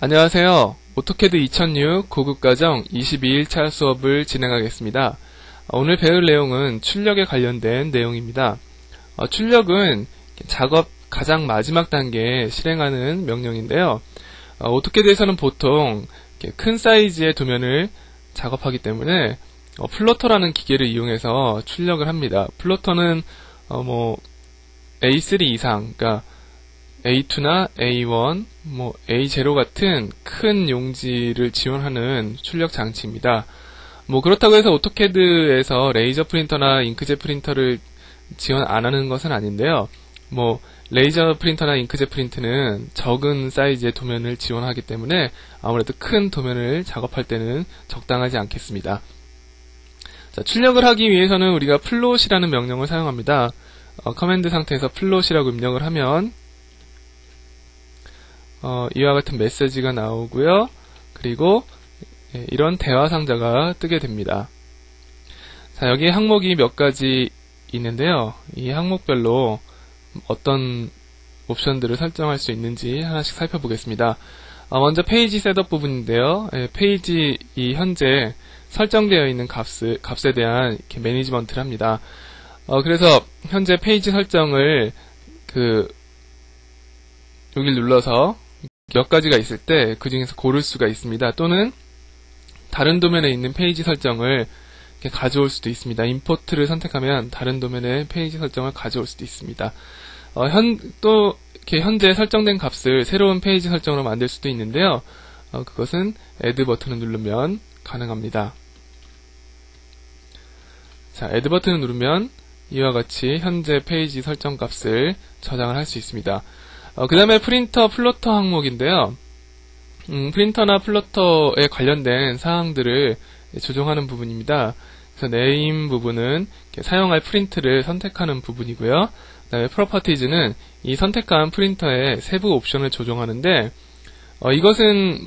안녕하세요. 오토캐드 2006 고급과정 22일차 수업을 진행하겠습니다. 오늘 배울 내용은 출력에 관련된 내용입니다. 출력은 작업 가장 마지막 단계에 실행하는 명령인데요. 오토캐드에서는 보통 큰 사이즈의 도면을 작업하기 때문에 플로터라는 기계를 이용해서 출력을 합니다. 플로터는 A3 이상, 그러니까 A2나 A1, A0 같은 큰 용지를 지원하는 출력 장치입니다. 그렇다고 해서 오토캐드에서 레이저 프린터나 잉크젯 프린터를 지원 안 하는 것은 아닌데요. 레이저 프린터나 잉크젯 프린트는 적은 사이즈의 도면을 지원하기 때문에 아무래도 큰 도면을 작업할 때는 적당하지 않겠습니다. 자, 출력을 하기 위해서는 우리가 플롯이라는 명령을 사용합니다. 커맨드 상태에서 플롯이라고 입력을 하면 이와 같은 메시지가 나오고요. 그리고 이런 대화 상자가 뜨게 됩니다. 자, 여기 항목이 몇 가지 있는데요. 이 항목별로 어떤 옵션들을 설정할 수 있는지 하나씩 살펴보겠습니다. 먼저 페이지 셋업 부분인데요. 페이지 현재 설정되어 있는 값에 대한 이렇게 매니지먼트를 합니다. 그래서 현재 페이지 설정을 여기를 눌러서 몇 가지가 있을 때 그 중에서 고를 수가 있습니다. 또는 다른 도면에 있는 페이지 설정을 이렇게 가져올 수도 있습니다. 임포트를 선택하면 다른 도면의 페이지 설정을 가져올 수도 있습니다. 또 이렇게 현재 설정된 값을 새로운 페이지 설정으로 만들 수도 있는데요. 그것은 add 버튼을 누르면 가능합니다. 자, add 버튼을 누르면 이와 같이 현재 페이지 설정 값을 저장을 할 수 있습니다. 그 다음에 프린터, 플로터 항목인데요. 프린터나 플로터에 관련된 사항들을 조정하는 부분입니다. 그래서 네임 부분은 사용할 프린트를 선택하는 부분이고요. 그 다음에 프로퍼티즈는 이 선택한 프린터의 세부 옵션을 조정하는데, 이것은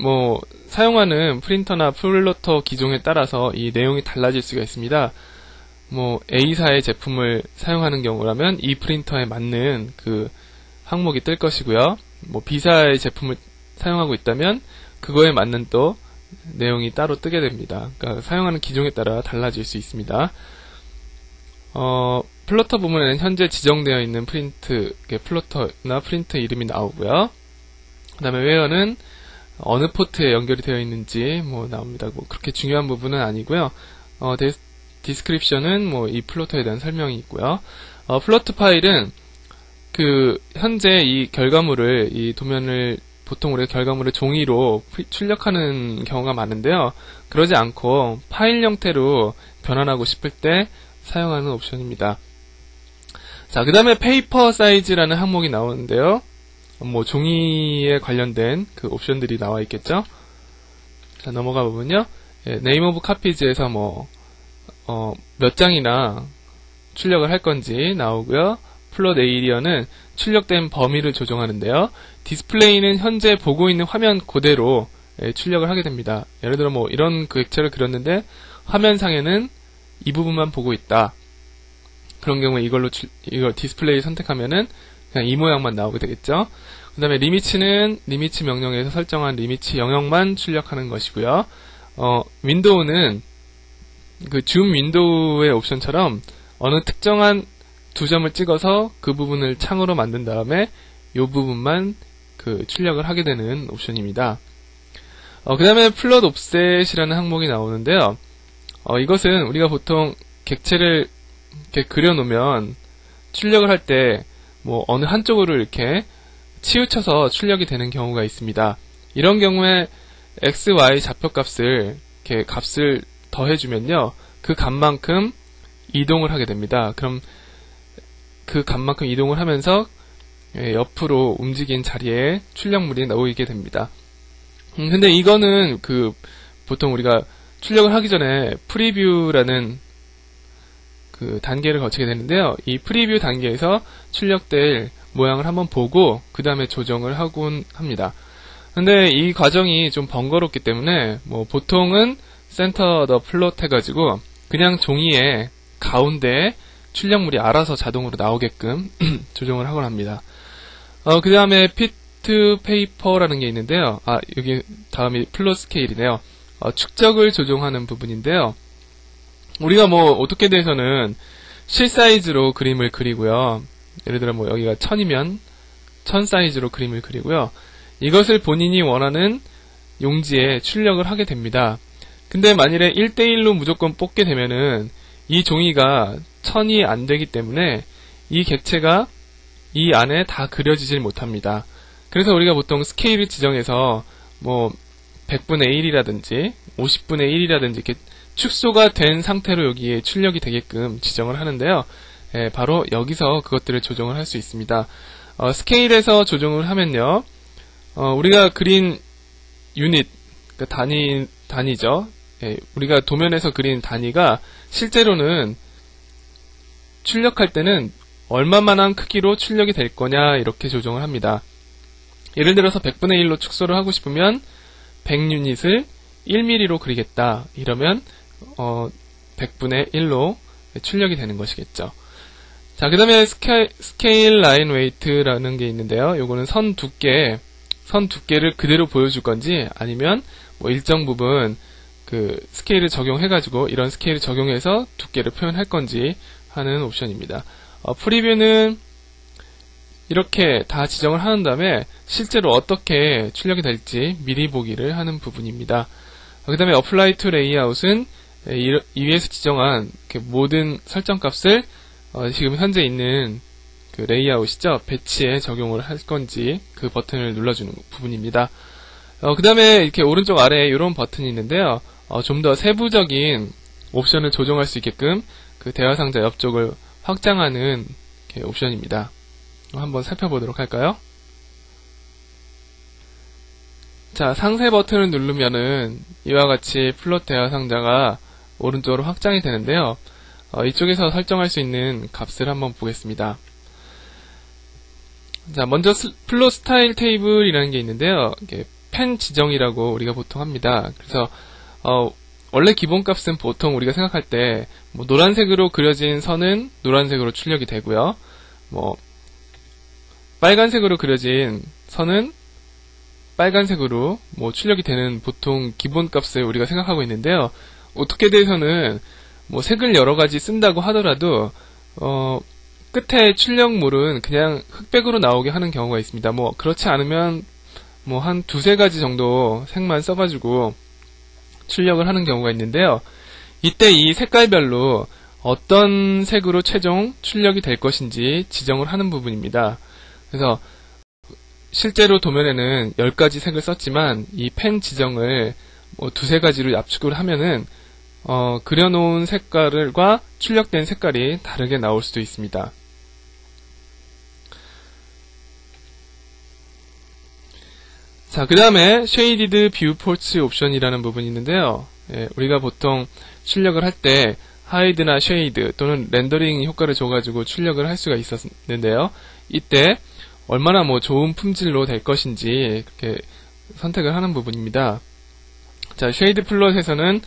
사용하는 프린터나 플로터 기종에 따라서 이 내용이 달라질 수가 있습니다. A사의 제품을 사용하는 경우라면 이 프린터에 맞는 그 항목이 뜰 것이고요. B사의 제품을 사용하고 있다면 그거에 맞는 또 내용이 따로 뜨게 됩니다. 그러니까 사용하는 기종에 따라 달라질 수 있습니다. 플로터 부분에는 현재 지정되어 있는 플로터나 프린터 이름이 나오고요. 그 다음에 웨어는 어느 포트에 연결이 되어 있는지 나옵니다. 그렇게 중요한 부분은 아니고요. 디스크립션은 이 플로터에 대한 설명이 있고요. 플로트 파일은 현재 이 결과물을, 이 도면을, 보통 우리가 결과물을 종이로 출력하는 경우가 많은데요. 그러지 않고 파일 형태로 변환하고 싶을 때 사용하는 옵션입니다. 자, 그 다음에 페이퍼 사이즈라는 항목이 나오는데요. 종이에 관련된 그 옵션들이 나와 있겠죠. 자, 넘어가 보면요. 네임 오브 카피즈에서 몇 장이나 출력을 할 건지 나오고요. 플롯 에이리어는 출력된 범위를 조정하는데요. 디스플레이는 현재 보고 있는 화면 그대로 출력을 하게 됩니다. 예를 들어 이런 액체를 그렸는데 화면상에는 이 부분만 보고 있다. 그런 경우에 이걸 디스플레이 선택하면은 그냥 이 모양만 나오게 되겠죠. 그 다음에 리미츠는 리미츠 명령에서 설정한 리미츠 영역만 출력하는 것이고요. 윈도우는 줌 윈도우의 옵션처럼 어느 특정한 두 점을 찍어서 그 부분을 창으로 만든 다음에 이 부분만 출력을 하게 되는 옵션입니다. 그 다음에 플롯 옵셋이라는 항목이 나오는데요. 이것은 우리가 보통 객체를 이렇게 그려놓으면 출력을 할 때 어느 한쪽으로 이렇게 치우쳐서 출력이 되는 경우가 있습니다. 이런 경우에 x, y 좌표값을 이렇게 값을 더해주면요, 그 값만큼 이동을 하게 됩니다. 그럼 그 값만큼 이동을 하면서 옆으로 움직인 자리에 출력물이 나오게 됩니다. 근데 이거는 보통 우리가 출력을 하기 전에 프리뷰라는 단계를 거치게 되는데요. 이 프리뷰 단계에서 출력될 모양을 한번 보고 그 다음에 조정을 하곤 합니다. 근데 이 과정이 좀 번거롭기 때문에 보통은 센터 더 플롯 해가지고 그냥 종이에 가운데에 출력물이 알아서 자동으로 나오게끔 조정을 하곤 합니다. 그 다음에 핏 플로트 페이퍼라는 게 있는데요. 여기 다음이 플롯 스케일이네요. 축적을 조정하는 부분인데요. 우리가 뭐 오토캐드에서는 실 사이즈로 그림을 그리고요. 예를 들어 뭐 여기가 1000이면 1000 사이즈로 그림을 그리고요. 이것을 본인이 원하는 용지에 출력을 하게 됩니다. 근데 만일에 1대1로 무조건 뽑게 되면은 이 종이가 1000이 안 되기 때문에 이 객체가 이 안에 다 그려지질 못합니다. 그래서 우리가 보통 스케일을 지정해서 뭐 100분의 1이라든지 50분의 1이라든지 이렇게 축소가 된 상태로 여기에 출력이 되게끔 지정을 하는데요. 바로 여기서 그것들을 조정을 할 수 있습니다. 스케일에서 조정을 하면요. 우리가 그린 유닛, 그러니까 단위죠. 우리가 도면에서 그린 단위가 실제로는 출력할 때는 얼마만한 크기로 출력이 될 거냐 이렇게 조정을 합니다. 예를 들어서 100분의 1로 축소를 하고 싶으면 100유닛을 1mm로 그리겠다 이러면 100분의 1로 출력이 되는 것이겠죠. 자, 그 다음에 스케일 라인 웨이트라는 게 있는데요. 요거는 선 두께를 그대로 보여줄 건지 아니면 뭐 일정 부분 그 스케일을 적용해가지고 이런 스케일을 적용해서 두께를 표현할 건지 하는 옵션입니다. 프리뷰는 이렇게 다 지정을 하는 다음에 실제로 어떻게 출력이 될지 미리 보기를 하는 부분입니다. 그 다음에 Apply to Layout은 이 위에서 지정한 모든 설정 값을 지금 현재 있는 그 레이아웃이죠. 배치에 적용을 할 건지 그 버튼을 눌러주는 부분입니다. 그 다음에 이렇게 오른쪽 아래에 이런 버튼이 있는데요. 좀 더 세부적인 옵션을 조정할 수 있게끔 그 대화 상자 옆쪽을 확장하는 옵션입니다. 한번 살펴보도록 할까요? 자, 상세 버튼을 누르면은 이와 같이 플롯 대화 상자가 오른쪽으로 확장이 되는데요. 이쪽에서 설정할 수 있는 값을 한번 보겠습니다. 자, 먼저 플롯 스타일 테이블이라는 게 있는데요. 이게 펜 지정이라고 우리가 보통 합니다. 그래서 원래 기본값은 보통 우리가 생각할 때 뭐 노란색으로 그려진 선은 노란색으로 출력이 되고요. 뭐 빨간색으로 그려진 선은 빨간색으로 뭐 출력이 되는 보통 기본값을 우리가 생각하고 있는데요. 오토캐드에서는 뭐 색을 여러 가지 쓴다고 하더라도 끝에 출력물은 그냥 흑백으로 나오게 하는 경우가 있습니다. 뭐 그렇지 않으면 뭐 한 두세 가지 정도 색만 써가지고 출력을 하는 경우가 있는데요. 이때 이 색깔별로 어떤 색으로 최종 출력이 될 것인지 지정을 하는 부분입니다. 그래서 실제로 도면에는 10가지 색을 썼지만 이 펜 지정을 뭐 두세 가지로 압축을 하면은 그려놓은 색깔과 출력된 색깔이 다르게 나올 수도 있습니다. 자, 그 다음에 Shaded Viewports 옵션이라는 부분이 있는데요. 우리가 보통 출력을 할 때 하이드나 쉐이드 또는 렌더링 효과를 줘가지고 출력을 할 수가 있었는데요. 이때 얼마나 뭐 좋은 품질로 될 것인지 그렇게 선택을 하는 부분입니다. 자, 쉐이드 플롯에서는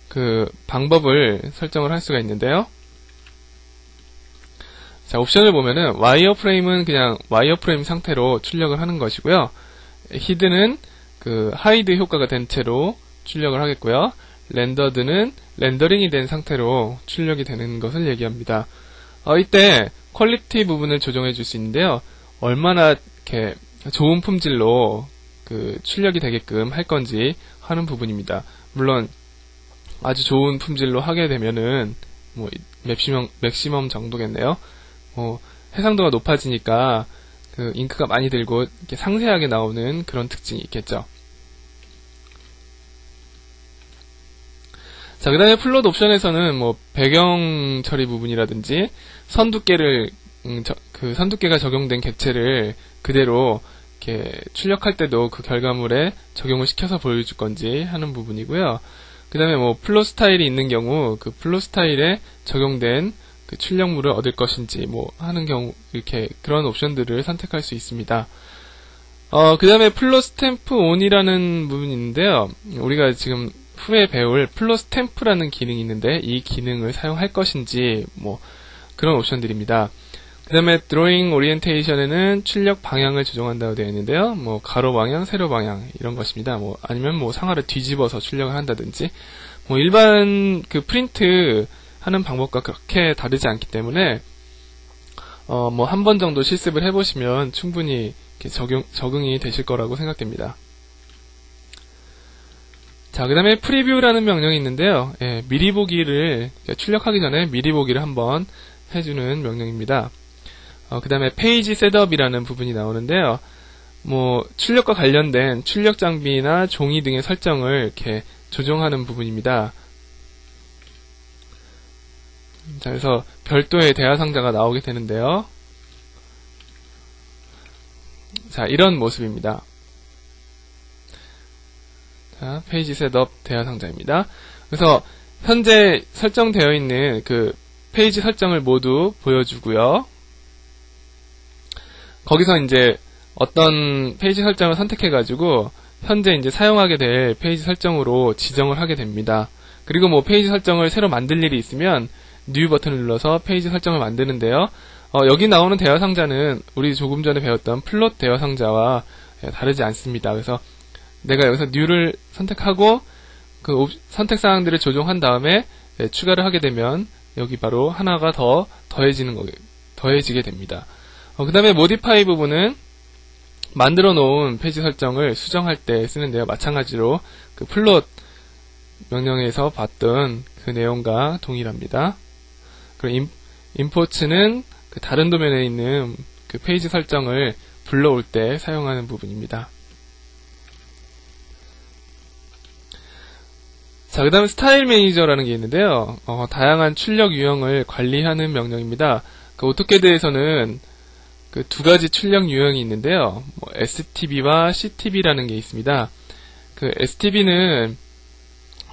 그 방법을 설정을 할 수가 있는데요. 자, 옵션을 보면은 와이어프레임은 그냥 와이어프레임 상태로 출력을 하는 것이고요. 히드는 그 하이드 효과가 된 채로 출력을 하겠고요. 렌더드는 렌더링이 된 상태로 출력이 되는 것을 얘기합니다. 이때 퀄리티 부분을 조정해 줄 수 있는데요. 얼마나 이렇게 좋은 품질로 그 출력이 되게끔 할 건지 하는 부분입니다. 물론 아주 좋은 품질로 하게 되면은 뭐 맥시멈 정도겠네요. 뭐 해상도가 높아지니까 그 잉크가 많이 들고 이렇게 상세하게 나오는 그런 특징이 있겠죠. 자, 그 다음에 플롯 옵션에서는 뭐 배경 처리 부분이라든지 선 두께를 그 선 두께가 적용된 객체를 그대로 이렇게 출력할 때도 그 결과물에 적용을 시켜서 보여줄 건지 하는 부분이고요. 그 다음에 뭐 플롯 스타일이 있는 경우 그 플롯 스타일에 적용된 그 출력물을 얻을 것인지 뭐 하는 경우 이렇게 그런 옵션들을 선택할 수 있습니다. 그 다음에 플롯 스탬프 온이라는 부분이 있는데요. 우리가 지금 후에 배울 플롯 스탬프라는 기능이 있는데 이 기능을 사용할 것인지 뭐 그런 옵션들입니다. 그 다음에 드로잉 오리엔테이션에는 출력 방향을 조정한다고 되어 있는데요. 뭐 가로 방향, 세로 방향 이런 것입니다. 뭐 아니면 뭐 상하를 뒤집어서 출력을 한다든지 뭐 일반 그 프린트 하는 방법과 그렇게 다르지 않기 때문에 뭐 한 번 정도 실습을 해보시면 충분히 이렇게 적응이 되실 거라고 생각됩니다. 자, 그 다음에 프리뷰라는 명령이 있는데요. 예, 미리 보기를 출력하기 전에 미리 보기를 한번 해주는 명령입니다. 그 다음에 페이지 셋업이라는 부분이 나오는데요. 뭐 출력과 관련된 출력 장비나 종이 등의 설정을 이렇게 조정하는 부분입니다. 자, 그래서 별도의 대화 상자가 나오게 되는데요. 자, 이런 모습입니다. 자, 페이지 셋업 대화 상자입니다. 그래서 현재 설정되어 있는 그 페이지 설정을 모두 보여주고요. 거기서 이제 어떤 페이지 설정을 선택해가지고 현재 이제 사용하게 될 페이지 설정으로 지정을 하게 됩니다. 그리고 뭐 페이지 설정을 새로 만들 일이 있으면 뉴 버튼을 눌러서 페이지 설정을 만드는데요. 여기 나오는 대화 상자는 우리 조금 전에 배웠던 플롯 대화 상자와 다르지 않습니다. 그래서 내가 여기서 뉴를 선택하고 그 선택 사항들을 조정한 다음에 추가를 하게 되면 여기 바로 하나가 더 더해지게 됩니다. 그 다음에 모디파이 부분은 만들어 놓은 페이지 설정을 수정할 때 쓰는데요. 마찬가지로 그 플롯 명령에서 봤던 그 내용과 동일합니다. 그리고 임포트는 그 다른 도면에 있는 그 페이지 설정을 불러올 때 사용하는 부분입니다. 자, 그 다음에 스타일 매니저라는 게 있는데요. 다양한 출력 유형을 관리하는 명령입니다. 그 오토캐드에서는 그 두 가지 출력 유형이 있는데요. 뭐 STB와 CTB라는 게 있습니다. 그 STB는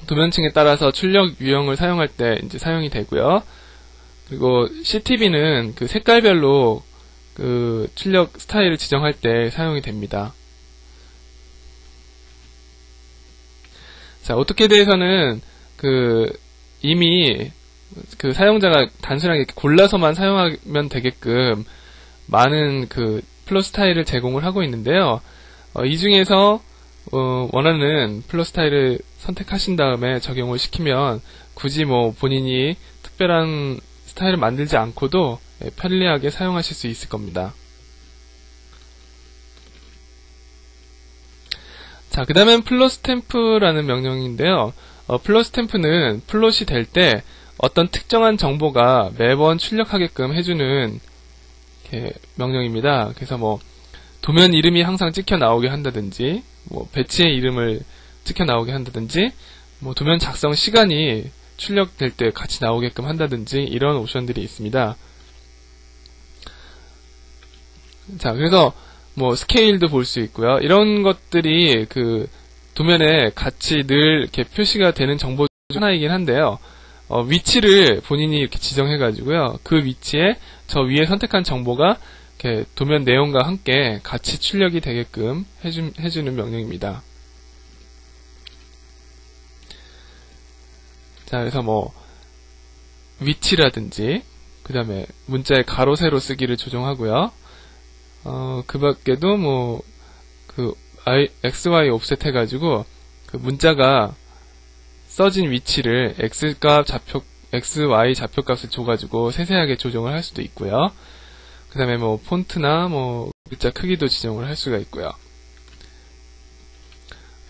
도면층에 따라서 출력 유형을 사용할 때 이제 사용이 되고요. 그리고 CTB는 그 색깔별로 그 출력 스타일을 지정할 때 사용이 됩니다. 자, 오토캐드에서는 그 이미 그 사용자가 단순하게 골라서만 사용하면 되게끔 많은 그 플롯 스타일을 제공을 하고 있는데요. 이 중에서 원하는 플롯 스타일을 선택하신 다음에 적용을 시키면 굳이 뭐 본인이 특별한 스타일을 만들지 않고도 편리하게 사용하실 수 있을 겁니다. 자, 그 다음엔 플롯 스탬프라는 명령인데요. 플롯 스탬프는 플롯이 될 때 어떤 특정한 정보가 매번 출력하게끔 해주는 명령입니다. 그래서 뭐 도면 이름이 항상 찍혀 나오게 한다든지, 뭐 배치의 이름을 찍혀 나오게 한다든지, 뭐 도면 작성 시간이 출력될 때 같이 나오게끔 한다든지 이런 옵션들이 있습니다. 자, 그래서 뭐 스케일도 볼 수 있고요. 이런 것들이 그 도면에 같이 늘 이렇게 표시가 되는 정보 중 하나이긴 한데요. 위치를 본인이 이렇게 지정해가지고요. 그 위치에 저 위에 선택한 정보가 이렇게 도면 내용과 함께 같이 출력이 되게끔 해주는 명령입니다. 자, 그래서 뭐 위치라든지 그 다음에 문자의 가로 세로 쓰기를 조정하고요. 그 밖에도 뭐 그 XY 옵셋 해가지고 그 문자가 써진 위치를 XY 좌표값을 줘가지고 세세하게 조정을 할 수도 있고요. 그 다음에 뭐 폰트나 뭐 글자 크기도 지정을 할 수가 있고요.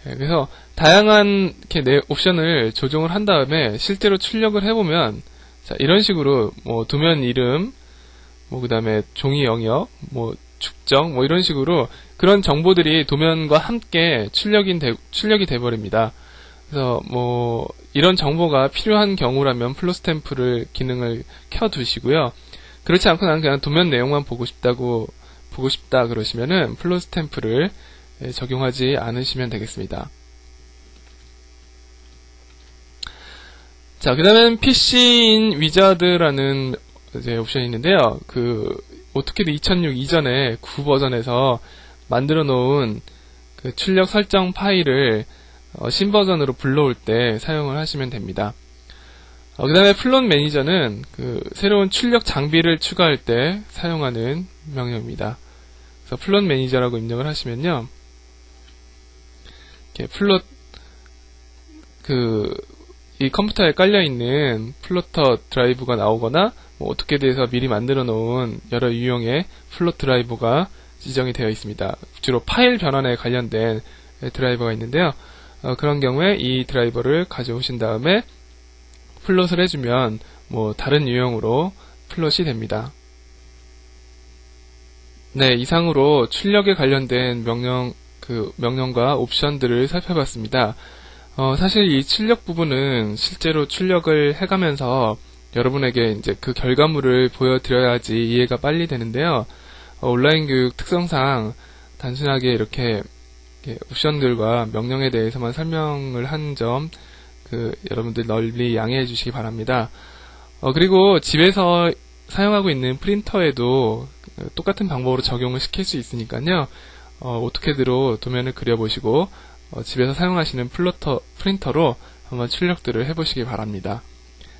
그래서 다양한 이렇게 옵션을 조정을 한 다음에 실제로 출력을 해보면 자, 이런 식으로 뭐 도면 이름, 뭐 그 다음에 종이 영역, 뭐 축적, 뭐 이런 식으로 그런 정보들이 도면과 함께 출력이 돼버립니다. 그래서 뭐 이런 정보가 필요한 경우라면 플롯 스탬프를 기능을 켜두시고요. 그렇지 않고 나는 그냥 도면 내용만 보고 싶다 그러시면은 플롯 스탬프를 적용하지 않으시면 되겠습니다. 자, 그 다음엔 PC인 위자드라는 이제 옵션이 있는데요. 그 오토캐드 2006 이전에 9 버전에서 만들어 놓은 그 출력 설정 파일을 신버전으로 불러올 때 사용을 하시면 됩니다. 그 다음에 플롯 매니저는 그 새로운 출력 장비를 추가할 때 사용하는 명령입니다. 그래서 플롯 매니저라고 입력을 하시면요, 이렇게 플롯 이 컴퓨터에 깔려 있는 플로터 드라이브가 나오거나 뭐 오토캐드에서 미리 만들어 놓은 여러 유형의 플롯 드라이버가 지정이 되어 있습니다. 주로 파일 변환에 관련된 드라이버가 있는데요. 그런 경우에 이 드라이버를 가져오신 다음에 플롯을 해주면 뭐 다른 유형으로 플롯이 됩니다. 네, 이상으로 출력에 관련된 명령과 옵션들을 살펴봤습니다. 사실 이 출력 부분은 실제로 출력을 해가면서 여러분에게 이제 그 결과물을 보여드려야지 이해가 빨리 되는데요. 온라인 교육 특성상 단순하게 이렇게 옵션들과 명령에 대해서만 설명을 한 점, 여러분들 널리 양해해 주시기 바랍니다. 그리고 집에서 사용하고 있는 프린터에도 똑같은 방법으로 적용을 시킬 수 있으니까요. 오토캐드로 도면을 그려보시고 집에서 사용하시는 프린터로 한번 출력들을 해보시기 바랍니다.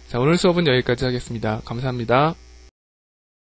자, 오늘 수업은 여기까지 하겠습니다. 감사합니다.